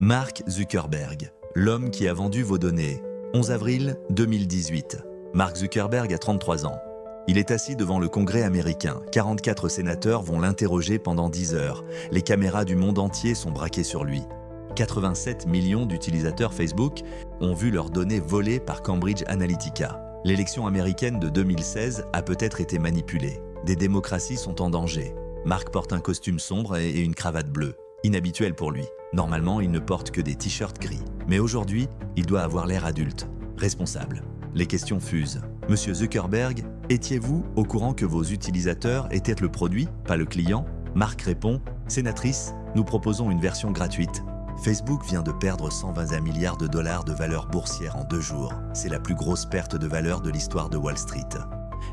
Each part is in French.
Mark Zuckerberg, l'homme qui a vendu vos données. 11 avril 2018. Mark Zuckerberg a 33 ans. Il est assis devant le Congrès américain. 44 sénateurs vont l'interroger pendant 10 heures. Les caméras du monde entier sont braquées sur lui. 87 millions d'utilisateurs Facebook ont vu leurs données volées par Cambridge Analytica. L'élection américaine de 2016 a peut-être été manipulée. Des démocraties sont en danger. Mark porte un costume sombre et une cravate bleue. Inhabituel pour lui. Normalement, il ne porte que des t-shirts gris. Mais aujourd'hui, il doit avoir l'air adulte, responsable. Les questions fusent. Monsieur Zuckerberg, étiez-vous au courant que vos utilisateurs étaient le produit, pas le client? Mark répond, sénatrice, nous proposons une version gratuite. Facebook vient de perdre 121 milliards de dollars de valeur boursière en 2 jours. C'est la plus grosse perte de valeur de l'histoire de Wall Street.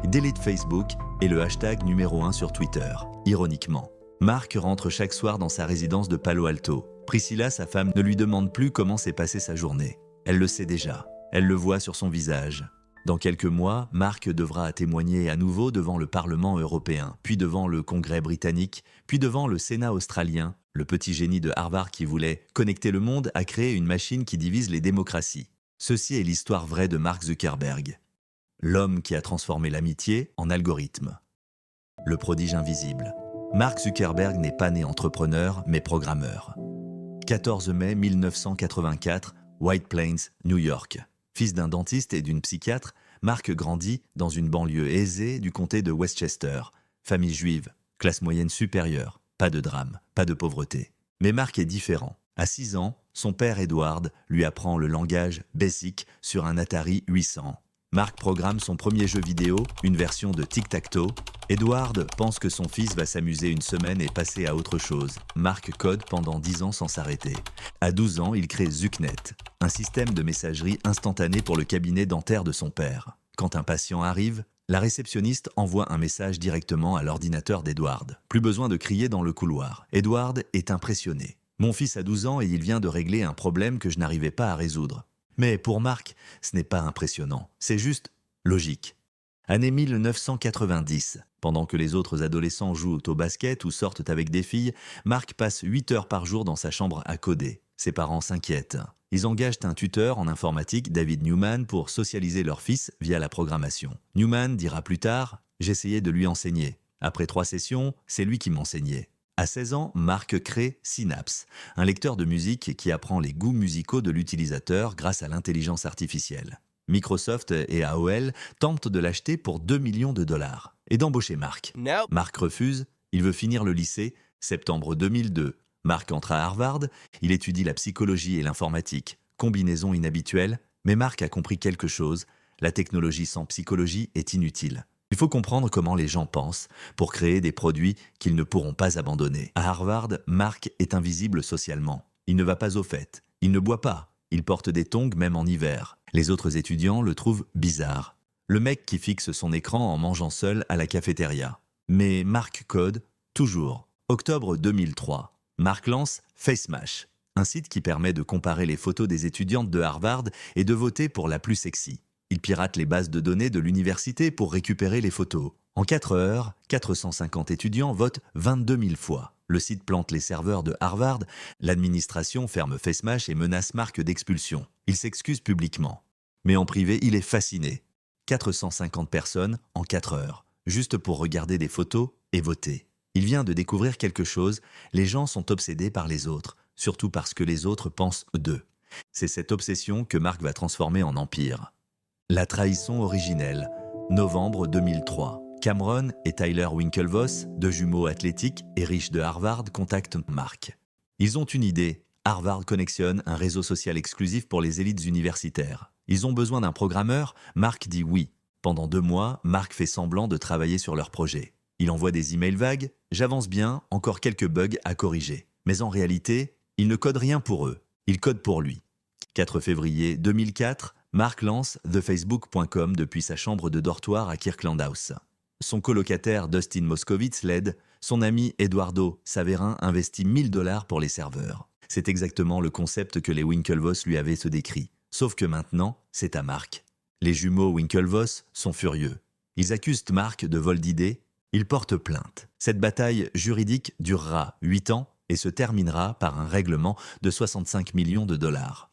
Delete Facebook est le hashtag numéro 1 sur Twitter, ironiquement. Mark rentre chaque soir dans sa résidence de Palo Alto. Priscilla, sa femme, ne lui demande plus comment s'est passée sa journée. Elle le sait déjà. Elle le voit sur son visage. Dans quelques mois, Mark devra témoigner à nouveau devant le Parlement européen, puis devant le Congrès britannique, puis devant le Sénat australien. Le petit génie de Harvard qui voulait connecter le monde a créé une machine qui divise les démocraties. Ceci est l'histoire vraie de Mark Zuckerberg. L'homme qui a transformé l'amitié en algorithme. Le prodige invisible. Mark Zuckerberg n'est pas né entrepreneur, mais programmeur. 14 mai 1984, White Plains, New York. Fils d'un dentiste et d'une psychiatre, Mark grandit dans une banlieue aisée du comté de Westchester. Famille juive, classe moyenne supérieure, pas de drame, pas de pauvreté. Mais Mark est différent. À 6 ans, son père Edward lui apprend le langage BASIC sur un Atari 800. Mark programme son premier jeu vidéo, une version de Tic-Tac-Toe. Edward pense que son fils va s'amuser une semaine et passer à autre chose. Mark code pendant 10 ans sans s'arrêter. À 12 ans, il crée ZuckNet, un système de messagerie instantanée pour le cabinet dentaire de son père. Quand un patient arrive, la réceptionniste envoie un message directement à l'ordinateur d'Edward. Plus besoin de crier dans le couloir. Edward est impressionné. Mon fils a 12 ans et il vient de régler un problème que je n'arrivais pas à résoudre. Mais pour Mark, ce n'est pas impressionnant, c'est juste logique. Année 1990, pendant que les autres adolescents jouent au basket ou sortent avec des filles, Mark passe 8 heures par jour dans sa chambre à coder. Ses parents s'inquiètent. Ils engagent un tuteur en informatique, David Newman, pour socialiser leur fils via la programmation. Newman dira plus tard « J'essayais de lui enseigner. Après 3 sessions, c'est lui qui m'enseignait. » À 16 ans, Mark crée Synapse, un lecteur de musique qui apprend les goûts musicaux de l'utilisateur grâce à l'intelligence artificielle. Microsoft et AOL tentent de l'acheter pour 2 millions de dollars et d'embaucher Mark. Nope. Mark refuse, il veut finir le lycée, septembre 2002. Mark entre à Harvard, il étudie la psychologie et l'informatique. Combinaison inhabituelle, mais Mark a compris quelque chose, la technologie sans psychologie est inutile. Il faut comprendre comment les gens pensent pour créer des produits qu'ils ne pourront pas abandonner. À Harvard, Mark est invisible socialement. Il ne va pas aux fêtes. Il ne boit pas. Il porte des tongs même en hiver. Les autres étudiants le trouvent bizarre. Le mec qui fixe son écran en mangeant seul à la cafétéria. Mais Mark code, toujours. Octobre 2003. Mark lance FaceMash, un site qui permet de comparer les photos des étudiantes de Harvard et de voter pour la plus sexy. Il pirate les bases de données de l'université pour récupérer les photos. En 4 heures, 450 étudiants votent 22 000 fois. Le site plante les serveurs de Harvard, l'administration ferme FaceMash et menace Mark d'expulsion. Il s'excuse publiquement. Mais en privé, il est fasciné. 450 personnes en 4 heures, juste pour regarder des photos et voter. Il vient de découvrir quelque chose, les gens sont obsédés par les autres, surtout parce que les autres pensent d'eux. C'est cette obsession que Mark va transformer en empire. La trahison originelle, novembre 2003. Cameron et Tyler Winklevoss, 2 jumeaux athlétiques et riches de Harvard, contactent Mark. Ils ont une idée, Harvard Connection, un réseau social exclusif pour les élites universitaires. Ils ont besoin d'un programmeur, Mark dit oui. Pendant 2 mois, Mark fait semblant de travailler sur leur projet. Il envoie des emails vagues, j'avance bien, encore quelques bugs à corriger. Mais en réalité, il ne code rien pour eux, il code pour lui. 4 février 2004, Mark lance TheFacebook.com depuis sa chambre de dortoir à Kirkland House. Son colocataire Dustin Moskovitz l'aide, son ami Eduardo Saverin investit 1 000 $ pour les serveurs. C'est exactement le concept que les Winklevoss lui avaient décrit. Sauf que maintenant, c'est à Mark. Les jumeaux Winklevoss sont furieux. Ils accusent Mark de vol d'idées, ils portent plainte. Cette bataille juridique durera 8 ans et se terminera par un règlement de 65 millions de dollars.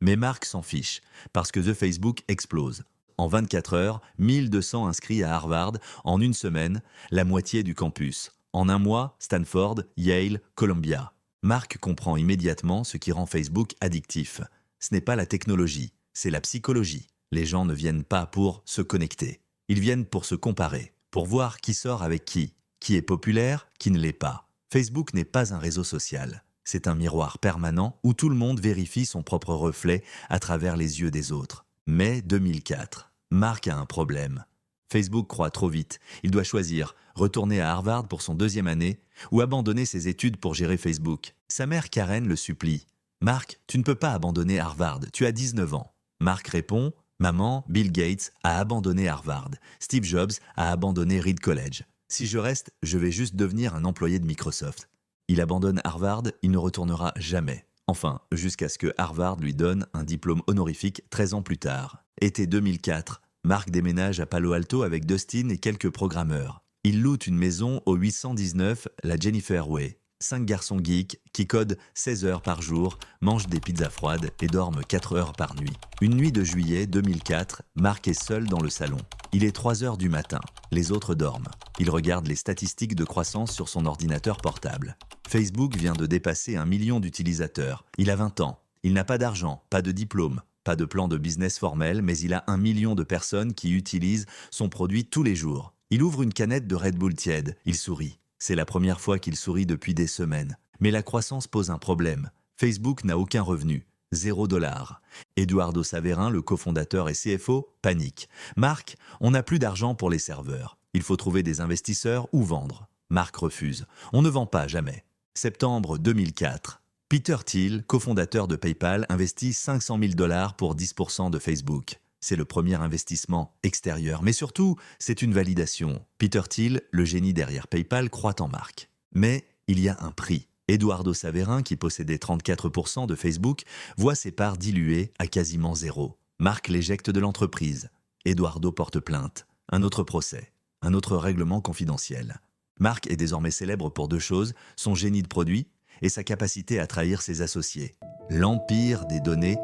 Mais Mark s'en fiche, parce que The Facebook explose. En 24 heures, 1200 inscrits à Harvard, en une semaine, la moitié du campus. En un mois, Stanford, Yale, Columbia. Mark comprend immédiatement ce qui rend Facebook addictif. Ce n'est pas la technologie, c'est la psychologie. Les gens ne viennent pas pour se connecter. Ils viennent pour se comparer, pour voir qui sort avec qui est populaire, qui ne l'est pas. Facebook n'est pas un réseau social. C'est un miroir permanent où tout le monde vérifie son propre reflet à travers les yeux des autres. Mai 2004. Mark a un problème. Facebook croît trop vite. Il doit choisir, retourner à Harvard pour son deuxième année ou abandonner ses études pour gérer Facebook. Sa mère Karen le supplie. « Mark, tu ne peux pas abandonner Harvard, tu as 19 ans. » Mark répond « Maman, Bill Gates a abandonné Harvard. Steve Jobs a abandonné Reed College. Si je reste, je vais juste devenir un employé de Microsoft. » Il abandonne Harvard, il ne retournera jamais. Enfin, jusqu'à ce que Harvard lui donne un diplôme honorifique 13 ans plus tard. Été 2004, Mark déménage à Palo Alto avec Dustin et quelques programmeurs. Il loue une maison au 819 la Jennifer Way. 5 garçons geeks qui codent 16 heures par jour, mangent des pizzas froides et dorment 4 heures par nuit. Une nuit de juillet 2004, Mark est seul dans le salon. Il est 3 heures du matin. Les autres dorment. Il regarde les statistiques de croissance sur son ordinateur portable. Facebook vient de dépasser 1 million d'utilisateurs. Il a 20 ans. Il n'a pas d'argent, pas de diplôme, pas de plan de business formel, mais il a 1 million de personnes qui utilisent son produit tous les jours. Il ouvre une canette de Red Bull tiède. Il sourit. C'est la première fois qu'il sourit depuis des semaines. Mais la croissance pose un problème. Facebook n'a aucun revenu. $0. Eduardo Saverin, le cofondateur et CFO, panique. Mark, on n'a plus d'argent pour les serveurs. Il faut trouver des investisseurs ou vendre. Mark refuse. On ne vend pas jamais. Septembre 2004. Peter Thiel, cofondateur de PayPal, investit $500 000 pour 10% de Facebook. C'est le premier investissement extérieur, mais surtout, c'est une validation. Peter Thiel, le génie derrière PayPal, croit en Mark. Mais il y a un prix. Eduardo Saverin, qui possédait 34% de Facebook, voit ses parts diluées à quasiment zéro. Mark l'éjecte de l'entreprise. Eduardo porte plainte. Un autre procès. Un autre règlement confidentiel. Mark est désormais célèbre pour 2 choses, son génie de produit et sa capacité à trahir ses associés. L'empire des données,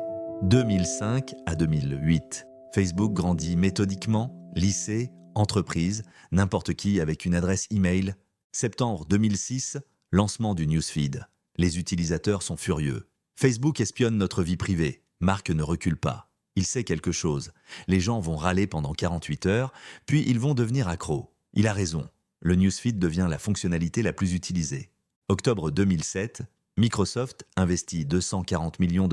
2005 à 2008. Facebook grandit méthodiquement, lycée, entreprise, n'importe qui avec une adresse email. Septembre 2006, lancement du newsfeed. Les utilisateurs sont furieux. Facebook espionne notre vie privée. Mark ne recule pas. Il sait quelque chose. Les gens vont râler pendant 48 heures, puis ils vont devenir accros. Il a raison. Le newsfeed devient la fonctionnalité la plus utilisée. Octobre 2007, Microsoft investit $240 millions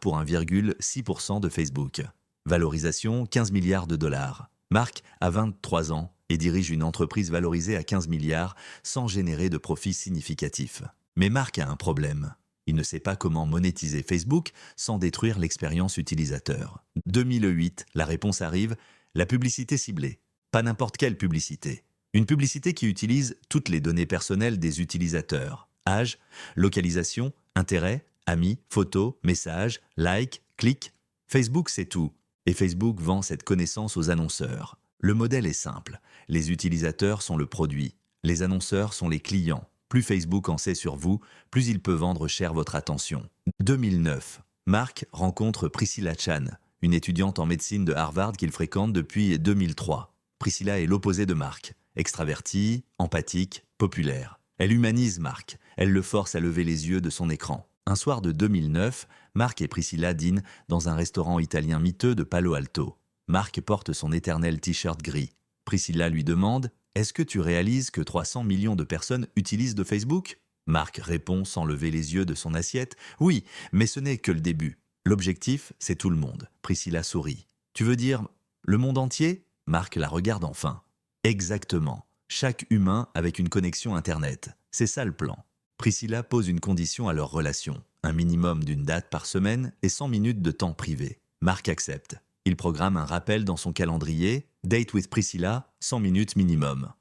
pour 1,6% de Facebook. Valorisation 15 milliards de dollars. Mark a 23 ans et dirige une entreprise valorisée à 15 milliards sans générer de profit significatif. Mais Mark a un problème. Il ne sait pas comment monétiser Facebook sans détruire l'expérience utilisateur. 2008, la réponse arrive, la publicité ciblée. Pas n'importe quelle publicité. Une publicité qui utilise toutes les données personnelles des utilisateurs. Âge, localisation, intérêt, amis, photos, messages, likes, clics. Facebook, c'est tout. Et Facebook vend cette connaissance aux annonceurs. Le modèle est simple. Les utilisateurs sont le produit. Les annonceurs sont les clients. Plus Facebook en sait sur vous, plus il peut vendre cher votre attention. 2009. Mark rencontre Priscilla Chan, une étudiante en médecine de Harvard qu'il fréquente depuis 2003. Priscilla est l'opposé de Mark. Extravertie, empathique, populaire. Elle humanise Mark. Elle le force à lever les yeux de son écran. Un soir de 2009, Mark et Priscilla dînent dans un restaurant italien miteux de Palo Alto. Mark porte son éternel t-shirt gris. Priscilla lui demande « Est-ce que tu réalises que 300 millions de personnes utilisent de Facebook ?» Mark répond sans lever les yeux de son assiette « Oui, mais ce n'est que le début. L'objectif, c'est tout le monde. » Priscilla sourit. « Tu veux dire le monde entier ?» Mark la regarde enfin. « Exactement. Chaque humain avec une connexion Internet. C'est ça le plan. » Priscilla pose une condition à leur relation. Un minimum d'une date par semaine et 100 minutes de temps privé. Mark accepte. Il programme un rappel dans son calendrier, Date with Priscilla, 100 minutes minimum.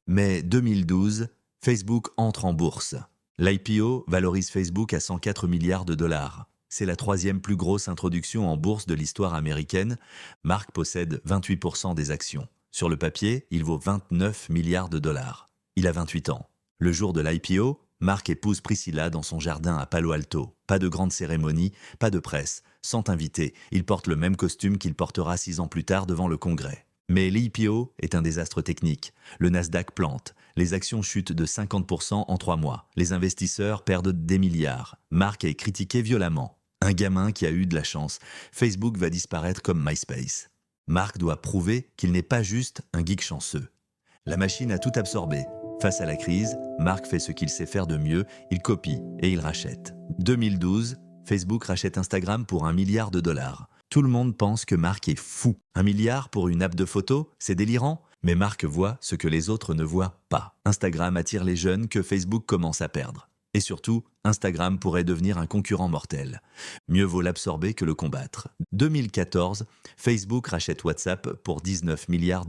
Mai 2012, Facebook entre en bourse. L'IPO valorise Facebook à 104 milliards de dollars. C'est la 3e plus grosse introduction en bourse de l'histoire américaine. Mark possède 28% des actions. Sur le papier, il vaut 29 milliards de dollars. Il a 28 ans. Le jour de l'IPO, Mark épouse Priscilla dans son jardin à Palo Alto. Pas de grande cérémonie, pas de presse, sans invité. Il porte le même costume qu'il portera 6 ans plus tard devant le Congrès. Mais l'IPO est un désastre technique. Le Nasdaq plante. Les actions chutent de 50% en 3 mois. Les investisseurs perdent des milliards. Mark est critiqué violemment. Un gamin qui a eu de la chance. Facebook va disparaître comme MySpace. Mark doit prouver qu'il n'est pas juste un geek chanceux. La machine a tout absorbé. Face à la crise, Mark fait ce qu'il sait faire de mieux, il copie et il rachète. 2012, Facebook rachète Instagram pour $1 milliard. Tout le monde pense que Mark est fou. 1 milliard pour une app de photos, c'est délirant. Mais Mark voit ce que les autres ne voient pas. Instagram attire les jeunes que Facebook commence à perdre. Et surtout, Instagram pourrait devenir un concurrent mortel. Mieux vaut l'absorber que le combattre. 2014, Facebook rachète WhatsApp pour $19 milliards.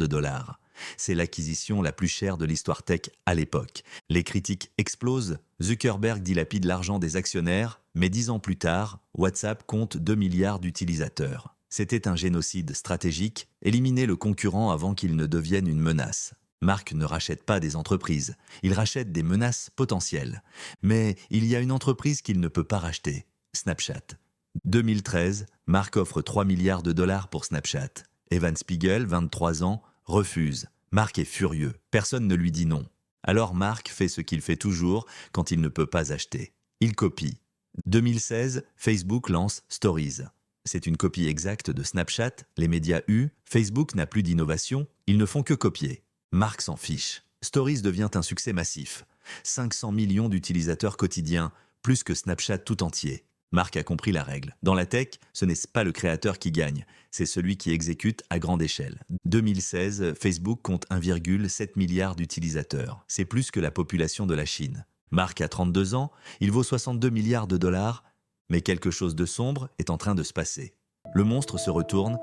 C'est l'acquisition la plus chère de l'histoire tech à l'époque. Les critiques explosent, Zuckerberg dilapide l'argent des actionnaires, mais 10 ans plus tard, WhatsApp compte 2 milliards d'utilisateurs. C'était un génocide stratégique, éliminer le concurrent avant qu'il ne devienne une menace. Mark ne rachète pas des entreprises, il rachète des menaces potentielles. Mais il y a une entreprise qu'il ne peut pas racheter, Snapchat. 2013, Mark offre $3 milliards pour Snapchat. Evan Spiegel, 23 ans, refuse. Mark est furieux, personne ne lui dit non. Alors Mark fait ce qu'il fait toujours quand il ne peut pas acheter. Il copie. 2016, Facebook lance Stories. C'est une copie exacte de Snapchat, les médias Facebook n'a plus d'innovation, ils ne font que copier. Mark s'en fiche. Stories devient un succès massif. 500 millions d'utilisateurs quotidiens, plus que Snapchat tout entier. Mark a compris la règle. Dans la tech, ce n'est pas le créateur qui gagne, c'est celui qui exécute à grande échelle. 2016, Facebook compte 1,7 milliard d'utilisateurs. C'est plus que la population de la Chine. Mark a 32 ans, il vaut $62 milliards, mais quelque chose de sombre est en train de se passer. Le monstre se retourne.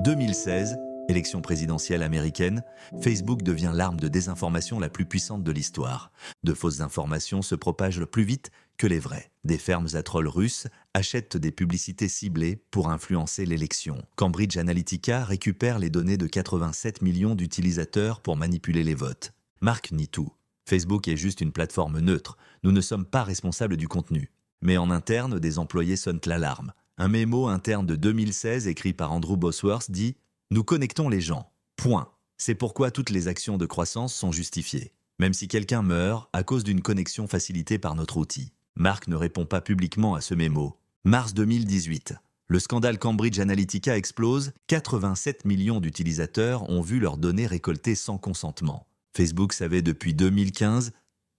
2016, élection présidentielle américaine, Facebook devient l'arme de désinformation la plus puissante de l'histoire. De fausses informations se propagent plus vite que les vraies. Des fermes à trolls russes achètent des publicités ciblées pour influencer l'élection. Cambridge Analytica récupère les données de 87 millions d'utilisateurs pour manipuler les votes. Mark nie tout. Facebook est juste une plateforme neutre. Nous ne sommes pas responsables du contenu. Mais en interne, des employés sonnent l'alarme. Un mémo interne de 2016 écrit par Andrew Bosworth dit « Nous connectons les gens. Point. C'est pourquoi toutes les actions de croissance sont justifiées. Même si quelqu'un meurt à cause d'une connexion facilitée par notre outil. » Mark ne répond pas publiquement à ce mémo. Mars 2018. Le scandale Cambridge Analytica explose. 87 millions d'utilisateurs ont vu leurs données récoltées sans consentement. Facebook savait depuis 2015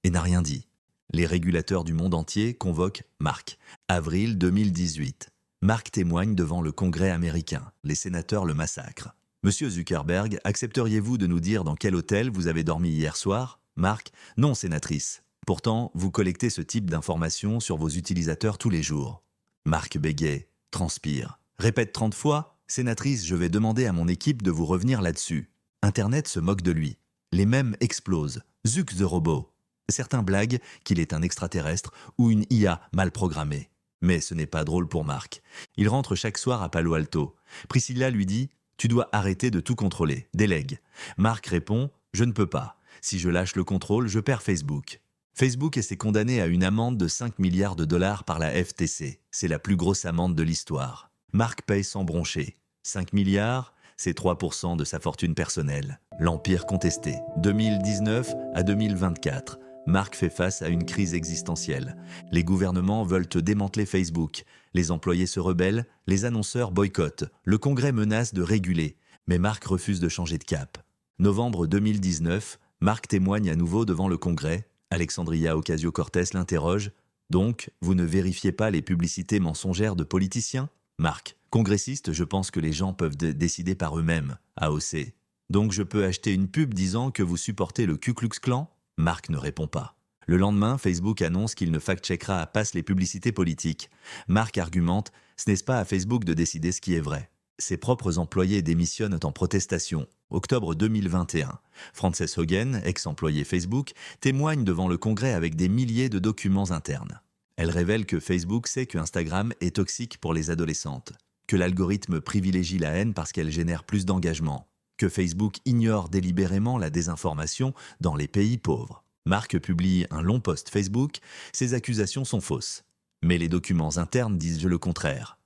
et n'a rien dit. Les régulateurs du monde entier convoquent Mark. Avril 2018. Mark témoigne devant le Congrès américain. Les sénateurs le massacrent. Monsieur Zuckerberg, accepteriez-vous de nous dire dans quel hôtel vous avez dormi hier soir? Mark, non, sénatrice. Pourtant, vous collectez ce type d'informations sur vos utilisateurs tous les jours. Mark bégaye, transpire. Répète 30 fois, sénatrice, je vais demander à mon équipe de vous revenir là-dessus. Internet se moque de lui. Les mèmes explosent. Zuck the robot. Certains blaguent qu'il est un extraterrestre ou une IA mal programmée. Mais ce n'est pas drôle pour Mark. Il rentre chaque soir à Palo Alto. Priscilla lui dit « Tu dois arrêter de tout contrôler, délègue ». Mark répond « Je ne peux pas. Si je lâche le contrôle, je perds Facebook ». Facebook s'est condamné à une amende de $5 milliards par la FTC. C'est la plus grosse amende de l'histoire. Mark paye sans broncher. 5 milliards, c'est 3% de sa fortune personnelle. L'empire contesté. 2019 à 2024. Mark fait face à une crise existentielle. Les gouvernements veulent démanteler Facebook. Les employés se rebellent, les annonceurs boycottent. Le Congrès menace de réguler. Mais Mark refuse de changer de cap. Novembre 2019, Mark témoigne à nouveau devant le Congrès. Alexandria Ocasio-Cortez l'interroge. « Donc, vous ne vérifiez pas les publicités mensongères de politiciens ?» Mark. « Congressiste, je pense que les gens peuvent décider par eux-mêmes. » AOC. « Donc je peux acheter une pub disant que vous supportez le Ku Klux Klan ?» Mark ne répond pas. Le lendemain, Facebook annonce qu'il ne fact-checkera pas les publicités politiques. Mark argumente « Ce n'est pas à Facebook de décider ce qui est vrai. » Ses propres employés démissionnent en protestation. Octobre 2021. Frances Haugen, ex-employée Facebook, témoigne devant le Congrès avec des milliers de documents internes. Elle révèle que Facebook sait que Instagram est toxique pour les adolescentes, que l'algorithme privilégie la haine parce qu'elle génère plus d'engagement, que Facebook ignore délibérément la désinformation dans les pays pauvres. Mark publie un long post Facebook, ces accusations sont fausses. Mais les documents internes disent le contraire.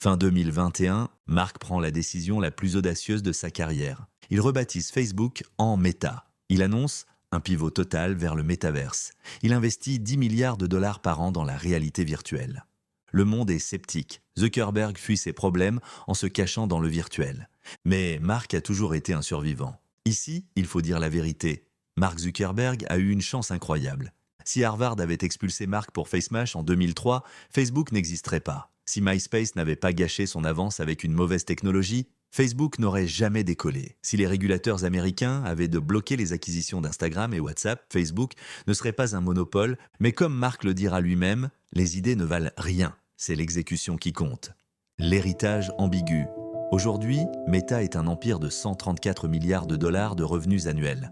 Fin 2021, Mark prend la décision la plus audacieuse de sa carrière. Il rebaptise Facebook en Meta. Il annonce un pivot total vers le métaverse. Il investit 10 milliards de dollars par an dans la réalité virtuelle. Le monde est sceptique. Zuckerberg fuit ses problèmes en se cachant dans le virtuel. Mais Mark a toujours été un survivant. Ici, il faut dire la vérité. Mark Zuckerberg a eu une chance incroyable. Si Harvard avait expulsé Mark pour FaceMash en 2003, Facebook n'existerait pas. Si MySpace n'avait pas gâché son avance avec une mauvaise technologie, Facebook n'aurait jamais décollé. Si les régulateurs américains avaient bloqué les acquisitions d'Instagram et WhatsApp, Facebook ne serait pas un monopole, mais comme Mark le dira lui-même, les idées ne valent rien, c'est l'exécution qui compte. L'héritage ambigu. Aujourd'hui, Meta est un empire de 134 milliards de dollars de revenus annuels.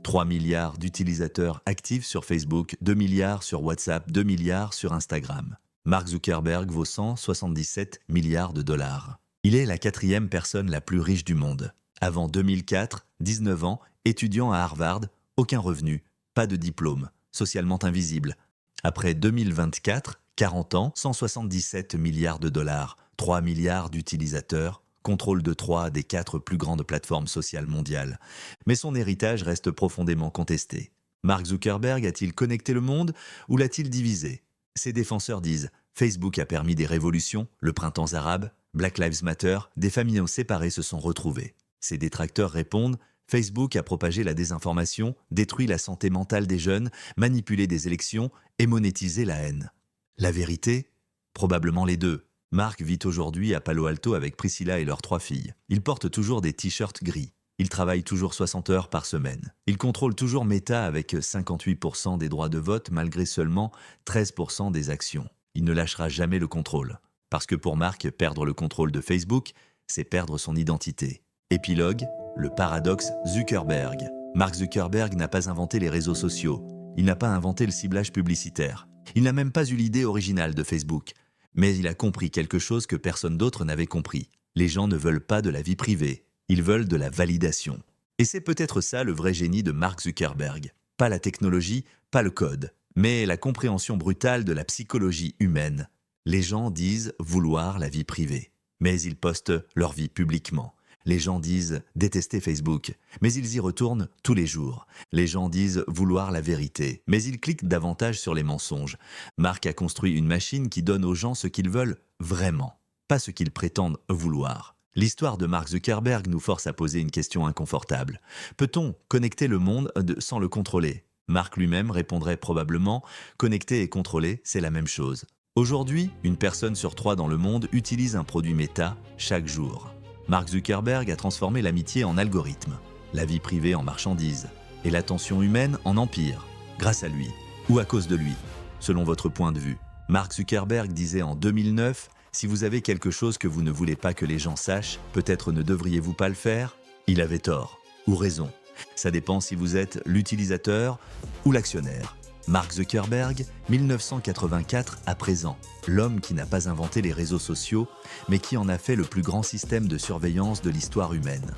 3 milliards d'utilisateurs actifs sur Facebook, 2 milliards sur WhatsApp, 2 milliards sur Instagram. Mark Zuckerberg vaut 177 milliards de dollars. Il est la 4e personne la plus riche du monde. Avant 2004, 19 ans, étudiant à Harvard, aucun revenu, pas de diplôme, socialement invisible. Après 2024, 40 ans, 177 milliards de dollars, 3 milliards d'utilisateurs, contrôle de 3 des 4 plus grandes plateformes sociales mondiales. Mais son héritage reste profondément contesté. Mark Zuckerberg a-t-il connecté le monde ou l'a-t-il divisé? Ses défenseurs disent « Facebook a permis des révolutions, le printemps arabe, Black Lives Matter, des familles séparées se sont retrouvées ». Ses détracteurs répondent « Facebook a propagé la désinformation, détruit la santé mentale des jeunes, manipulé des élections et monétisé la haine ». La vérité? Probablement les deux. Mark vit aujourd'hui à Palo Alto avec Priscilla et leurs 3 filles. Il porte toujours des t-shirts gris. Il travaille toujours 60 heures par semaine. Il contrôle toujours Meta avec 58% des droits de vote malgré seulement 13% des actions. Il ne lâchera jamais le contrôle. Parce que pour Mark, perdre le contrôle de Facebook, c'est perdre son identité. Épilogue, le paradoxe Zuckerberg. Mark Zuckerberg n'a pas inventé les réseaux sociaux. Il n'a pas inventé le ciblage publicitaire. Il n'a même pas eu l'idée originale de Facebook. Mais il a compris quelque chose que personne d'autre n'avait compris. Les gens ne veulent pas de la vie privée, ils veulent de la validation. Et c'est peut-être ça le vrai génie de Mark Zuckerberg. Pas la technologie, pas le code, mais la compréhension brutale de la psychologie humaine. Les gens disent vouloir la vie privée, mais ils postent leur vie publiquement. Les gens disent détester Facebook, mais ils y retournent tous les jours. Les gens disent vouloir la vérité, mais ils cliquent davantage sur les mensonges. Mark a construit une machine qui donne aux gens ce qu'ils veulent vraiment, pas ce qu'ils prétendent vouloir. L'histoire de Mark Zuckerberg nous force à poser une question inconfortable. Peut-on connecter le monde sans le contrôler? Mark lui-même répondrait probablement « connecter et contrôler, c'est la même chose ». Aujourd'hui, une personne sur 3 dans le monde utilise un produit Meta chaque jour. Mark Zuckerberg a transformé l'amitié en algorithme, la vie privée en marchandise et l'attention humaine en empire, grâce à lui ou à cause de lui, selon votre point de vue. Mark Zuckerberg disait en 2009 « Si vous avez quelque chose que vous ne voulez pas que les gens sachent, peut-être ne devriez-vous pas le faire ?» Il avait tort ou raison. Ça dépend si vous êtes l'utilisateur ou l'actionnaire. Mark Zuckerberg, 1984 à présent, l'homme qui n'a pas inventé les réseaux sociaux, mais qui en a fait le plus grand système de surveillance de l'histoire humaine.